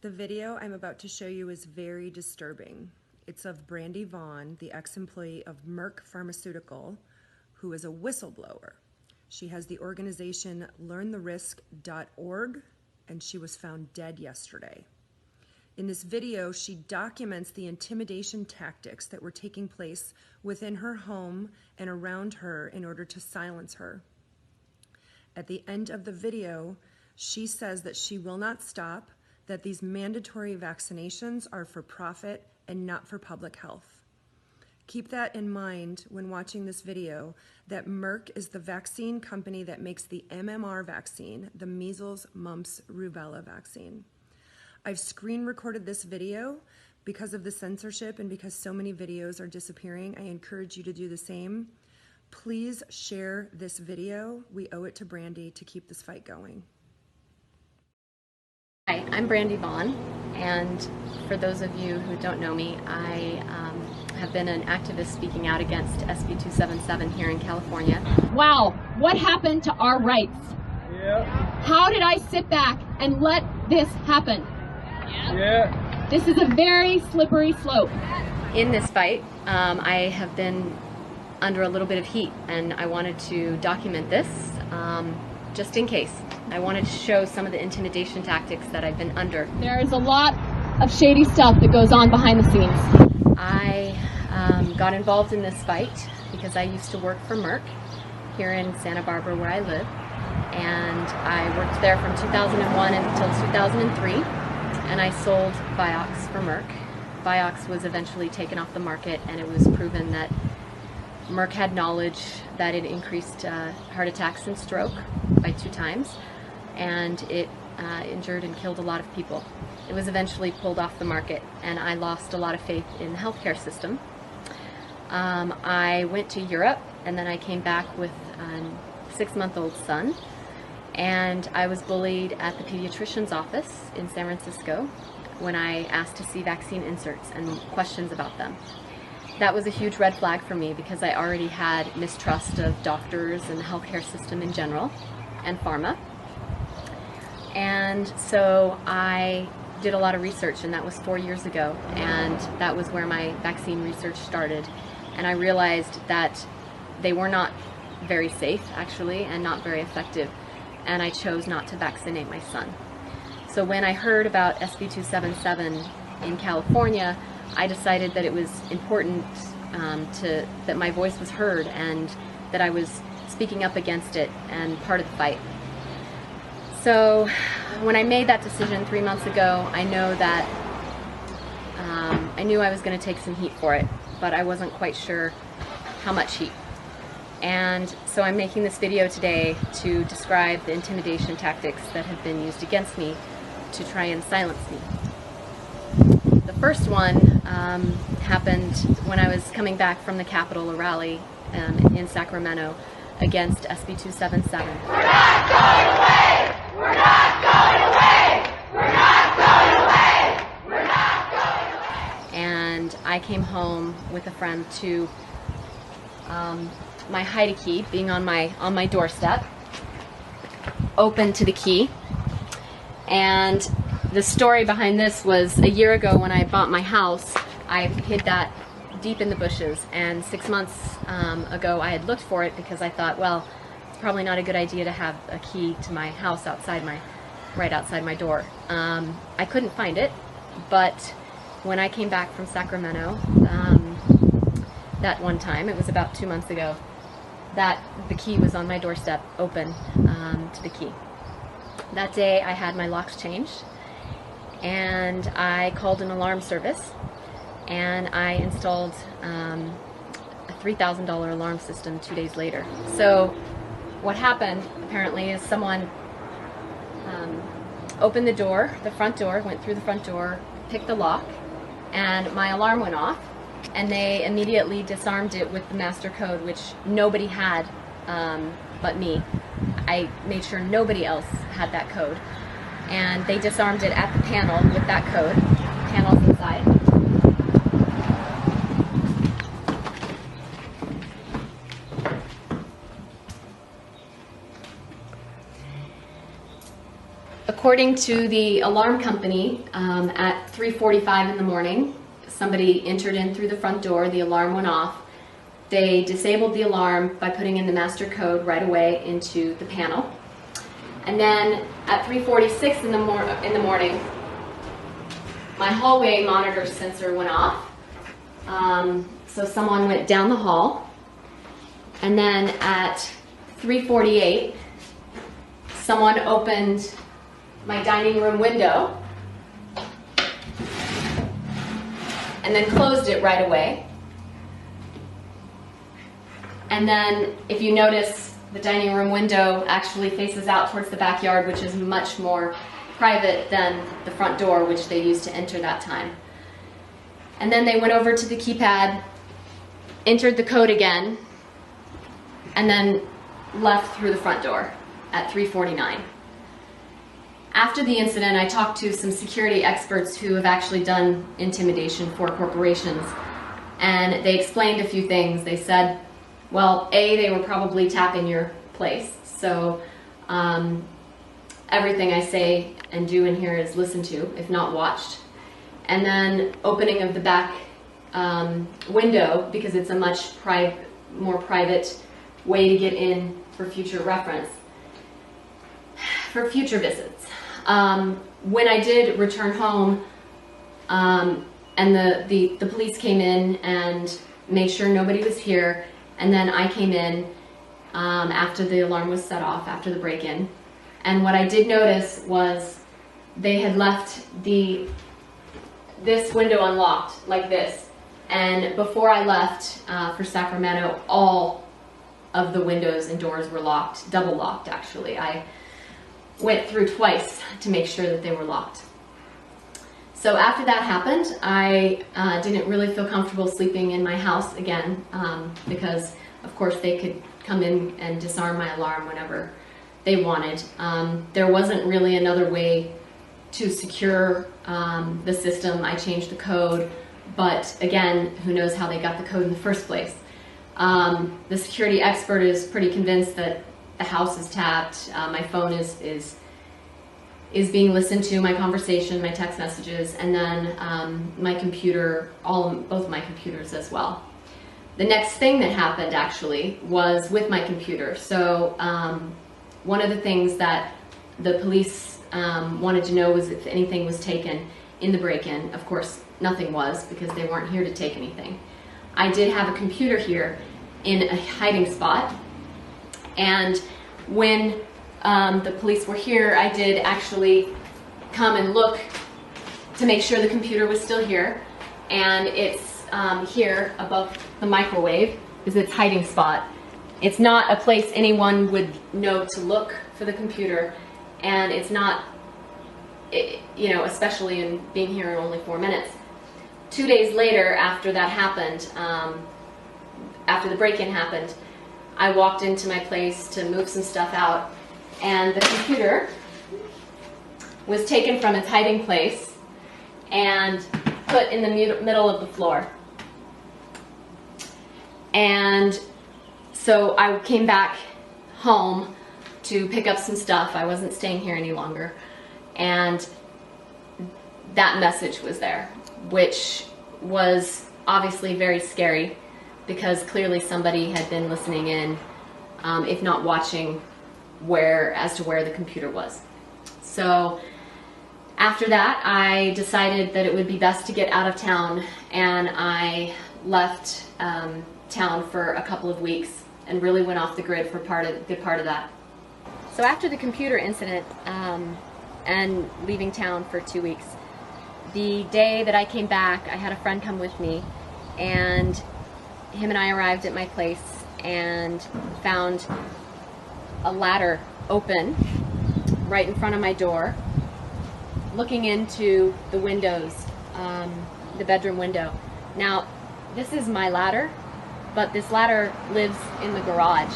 The video I'm about to show you is very disturbing. It's of Brandy Vaughn, the ex-employee of Merck Pharmaceutical, who is a whistleblower. She has the organization learntherisk.org, and she was found dead yesterday. In this video, she documents the intimidation tactics that were taking place within her home and around her in order to silence her. At the end of the video, she says that she will not stop, that these mandatory vaccinations are for profit and not for public health. Keep that in mind when watching this video, that Merck is the vaccine company that makes the MMR vaccine, the measles, mumps, rubella vaccine. I've screen recorded this video because of the censorship and because so many videos are disappearing. I encourage you to do the same. Please share this video. We owe it to Brandy to keep this fight going. Hi, I'm Brandy Vaughn, and for those of you who don't know me, I have been an activist speaking out against SB 277 here in California. Wow, what happened to our rights? Yeah. How did I sit back and let this happen? Yeah. This is a very slippery slope. In this fight, I have been under a little bit of heat, and I wanted to document this just in case. I wanted to show some of the intimidation tactics that I've been under. There is a lot of shady stuff that goes on behind the scenes. I got involved in this fight because I used to work for Merck here in Santa Barbara where I live, and I worked there from 2001 until 2003, and I sold Vioxx for Merck. Vioxx was eventually taken off the market, and it was proven that Merck had knowledge that it increased heart attacks and stroke by 2 times, and it injured and killed a lot of people. It was eventually pulled off the market, and I lost a lot of faith in the healthcare system. I went to Europe, and then I came back with a 6-month-old son, and I was bullied at the pediatrician's office in San Francisco when I asked to see vaccine inserts and questions about them. That was a huge red flag for me because I already had mistrust of doctors and the healthcare system in general and pharma. And so I did a lot of research, and that was 4 years ago, and that was where my vaccine research started. And I realized that they were not very safe, actually, and not very effective, and I chose not to vaccinate my son. So when I heard about SB 277 in California, I decided that it was important that my voice was heard and that I was speaking up against it and part of the fight. So when I made that decision 3 months ago, I know that I knew I was going to take some heat for it, but I wasn't quite sure how much heat. And so I'm making this video today to describe the intimidation tactics that have been used against me to try and silence me. The first one happened when I was coming back from the Capitol, a rally in Sacramento against SB 277. We're not going away! We're not going away! We're not going away! We're not going away! And I came home with a friend to my hide key being on my doorstep, open to the key. And the story behind this was a year ago when I bought my house, I hid that deep in the bushes, and 6 months ago I had looked for it because I thought, well, it's probably not a good idea to have a key to my house right outside my door. I couldn't find it, but when I came back from Sacramento, that one time, it was about 2 months ago, that the key was on my doorstep, open to the key. That day I had my locks changed, and I called an alarm service, and I installed a $3,000 alarm system 2 days later. So what happened apparently is someone opened the door, the front door, went through the front door, picked the lock, and my alarm went off, and they immediately disarmed it with the master code, which nobody had but me. I made sure nobody else had that code, and they disarmed it at the panel with that code, panels inside. according to the alarm company, at 3:45 in the morning, somebody entered in through the front door, the alarm went off. They disabled the alarm by putting in the master code right away into the panel. And then at 3:46 in the morning, my hallway monitor sensor went off. So someone went down the hall. And then at 3:48, someone opened my dining room window and then closed it right away. And then if you notice, the dining room window actually faces out towards the backyard, which is much more private than the front door, which they used to enter that time. And then they went over to the keypad, entered the code again, and then left through the front door at 3:49. After the incident, I talked to some security experts who have actually done intimidation for corporations, and they explained a few things. They said, well, A, they were probably tapping your place, so everything I say and do in here is listened to, if not watched. And then opening of the back window, because it's a much more private way to get in for future reference, for future visits. When I did return home, and the police came in and made sure nobody was here, and then I came in after the alarm was set off, after the break-in. And what I did notice was they had left this window unlocked, like this. And before I left for Sacramento, all of the windows and doors were locked, double locked actually. I went through twice to make sure that they were locked. So after that happened, I didn't really feel comfortable sleeping in my house again, because of course they could come in and disarm my alarm whenever they wanted. There wasn't really another way to secure the system. I changed the code, but again, who knows how they got the code in the first place. The security expert is pretty convinced that the house is tapped, my phone is being listened to, my conversation, my text messages, and then my computer, both my computers as well. The next thing that happened actually was with my computer. So one of the things that the police wanted to know was if anything was taken in the break-in. Of course, nothing was, because they weren't here to take anything. I did have a computer here in a hiding spot, and when the police were here, I did actually come and look to make sure the computer was still here, and it's here above the microwave is its hiding spot. It's not a place anyone would know to look for the computer, and it's not, you know, especially in being here in only 4 minutes. 2 days later, after that happened, after the break-in happened, I walked into my place to move some stuff out, and the computer was taken from its hiding place and put in the middle of the floor. And so I came back home to pick up some stuff. I wasn't staying here any longer. And that message was there, which was obviously very scary, because clearly somebody had been listening in, if not watching, as to where the computer was. So after that, I decided that it would be best to get out of town, and I left town for a couple of weeks and really went off the grid for a good part of that. So after the computer incident and leaving town for 2 weeks, the day that I came back, I had a friend come with me, and him and I arrived at my place and found a ladder open right in front of my door, looking into the windows, the bedroom window. Now, this is my ladder, but this ladder lives in the garage.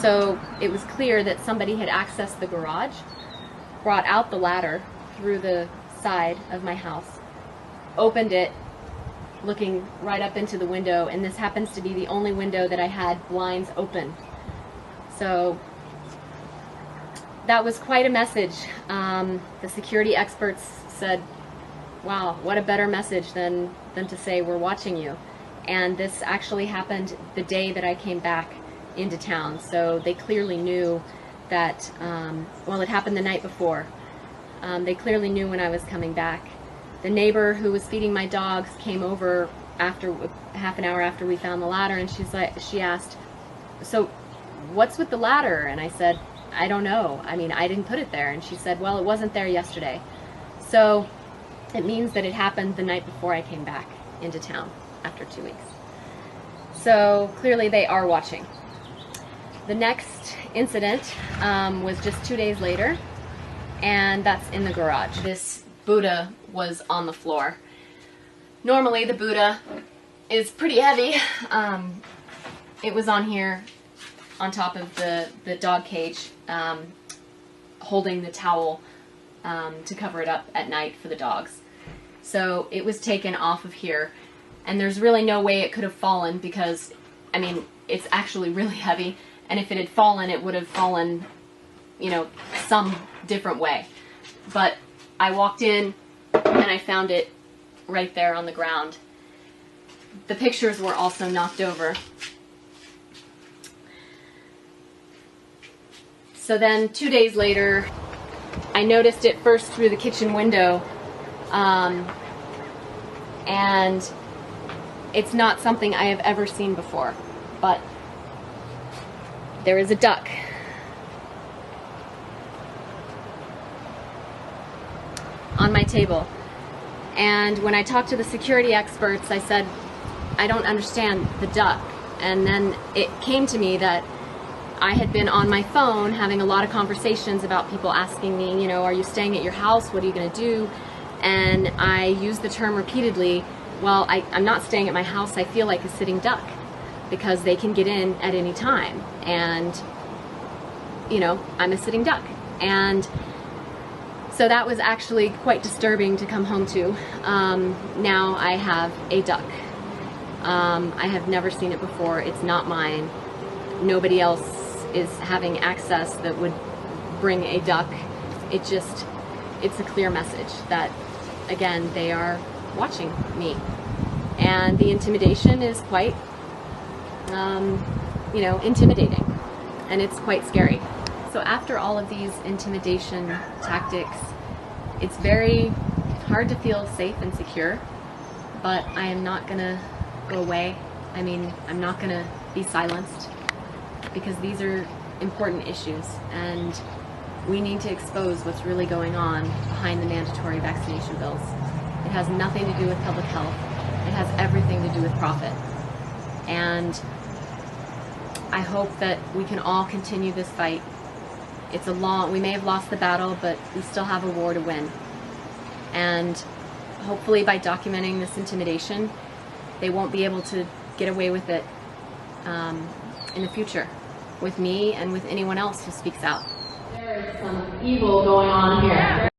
So it was clear that somebody had accessed the garage, brought out the ladder through the side of my house, opened it, looking right up into the window, and this happens to be the only window that I had blinds open. So that was quite a message. The security experts said, wow, what a better message than to say we're watching you. And this actually happened the day that I came back into town, so they clearly knew that, well, it happened the night before. They clearly knew when I was coming back. The neighbor who was feeding my dogs came over after half an hour after we found the ladder, and she asked, so what's with the ladder? And I said, I don't know. I mean, I didn't put it there. And she said, well, it wasn't there yesterday. So it means that it happened the night before I came back into town after 2 weeks. So clearly they are watching. The next incident was just 2 days later, and that's in the garage. This Buddha was on the floor. Normally the Buddha is pretty heavy. It was on here on top of the dog cage, holding the towel to cover it up at night for the dogs. So it was taken off of here, and there's really no way it could have fallen because, I mean, it's actually really heavy, and if it had fallen, it would have fallen, you know, some different way. But I walked in and I found it right there on the ground. The pictures were also knocked over. So then 2 days later, I noticed it first through the kitchen window, and it's not something I have ever seen before, but there is a duck. On my table. And when I talked to the security experts, I said, I don't understand the duck. And then it came to me that I had been on my phone having a lot of conversations about people asking me, you know, are you staying at your house? What are you going to do? And I used the term repeatedly, well, I'm not staying at my house. I feel like a sitting duck because they can get in at any time. And, you know, I'm a sitting duck. And so that was actually quite disturbing to come home to. Now I have a duck. I have never seen it before. It's not mine. Nobody else is having access that would bring a duck. It's a clear message that, again, they are watching me. And the intimidation is quite, you know, intimidating. And it's quite scary. So after all of these intimidation tactics, it's very hard to feel safe and secure, but I am not gonna go away. I mean, I'm not gonna be silenced because these are important issues and we need to expose what's really going on behind the mandatory vaccination bills. It has nothing to do with public health. It has everything to do with profit. And I hope that we can all continue this fight. It's we may have lost the battle, but we still have a war to win. And hopefully by documenting this intimidation, they won't be able to get away with it in the future with me and with anyone else who speaks out. There is some evil going on here.